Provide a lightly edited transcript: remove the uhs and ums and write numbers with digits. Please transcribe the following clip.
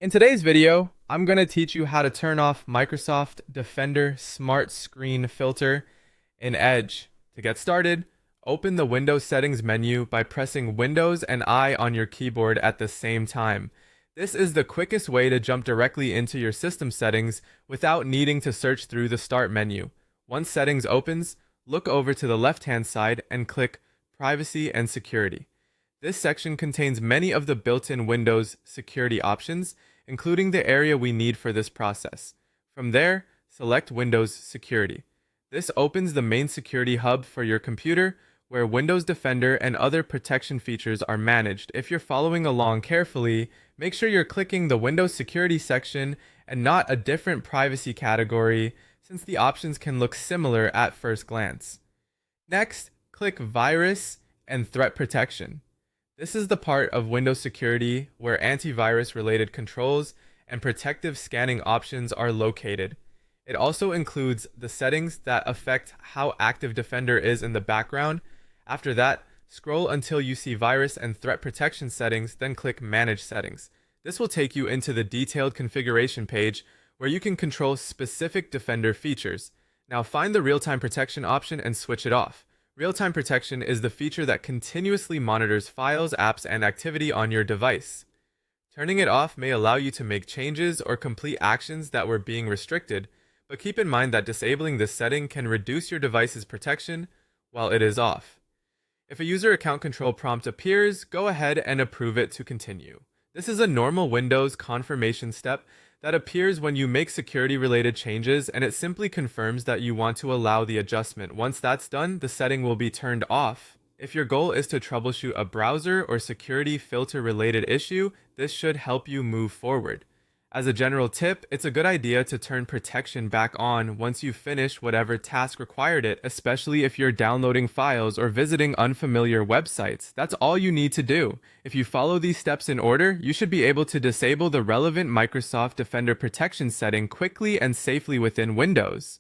In today's video, I'm going to teach you how to turn off Microsoft Defender SmartScreen Filter in Edge. To get started, open the Windows Settings menu by pressing Windows and I on your keyboard at the same time. This is the quickest way to jump directly into your system settings without needing to search through the Start menu. Once Settings opens, look over to the left-hand side and click Privacy and Security. This section contains many of the built-in Windows security options, including the area we need for this process. From there, select Windows Security. This opens the main security hub for your computer, where Windows Defender and other protection features are managed. If you're following along carefully, make sure you're clicking the Windows Security section and not a different privacy category, since the options can look similar at first glance. Next, click Virus and Threat Protection. This is the part of Windows Security where antivirus-related controls and protective scanning options are located. It also includes the settings that affect how active Defender is in the background. After that, scroll until you see Virus and Threat Protection settings, then click Manage Settings. This will take you into the detailed configuration page where you can control specific Defender features. Now find the Real-Time Protection option and switch it off. Real-time protection is the feature that continuously monitors files, apps, and activity on your device. Turning it off may allow you to make changes or complete actions that were being restricted, but keep in mind that disabling this setting can reduce your device's protection while it is off. If a user account control prompt appears, go ahead and approve it to continue. This is a normal Windows confirmation step that appears when you make security-related changes, and it simply confirms that you want to allow the adjustment. Once that's done, the setting will be turned off. If your goal is to troubleshoot a browser or security filter-related issue, this should help you move forward. As a general tip, it's a good idea to turn protection back on once you finish whatever task required it, especially if you're downloading files or visiting unfamiliar websites. That's all you need to do. If you follow these steps in order, you should be able to disable the relevant Microsoft Defender protection setting quickly and safely within Windows.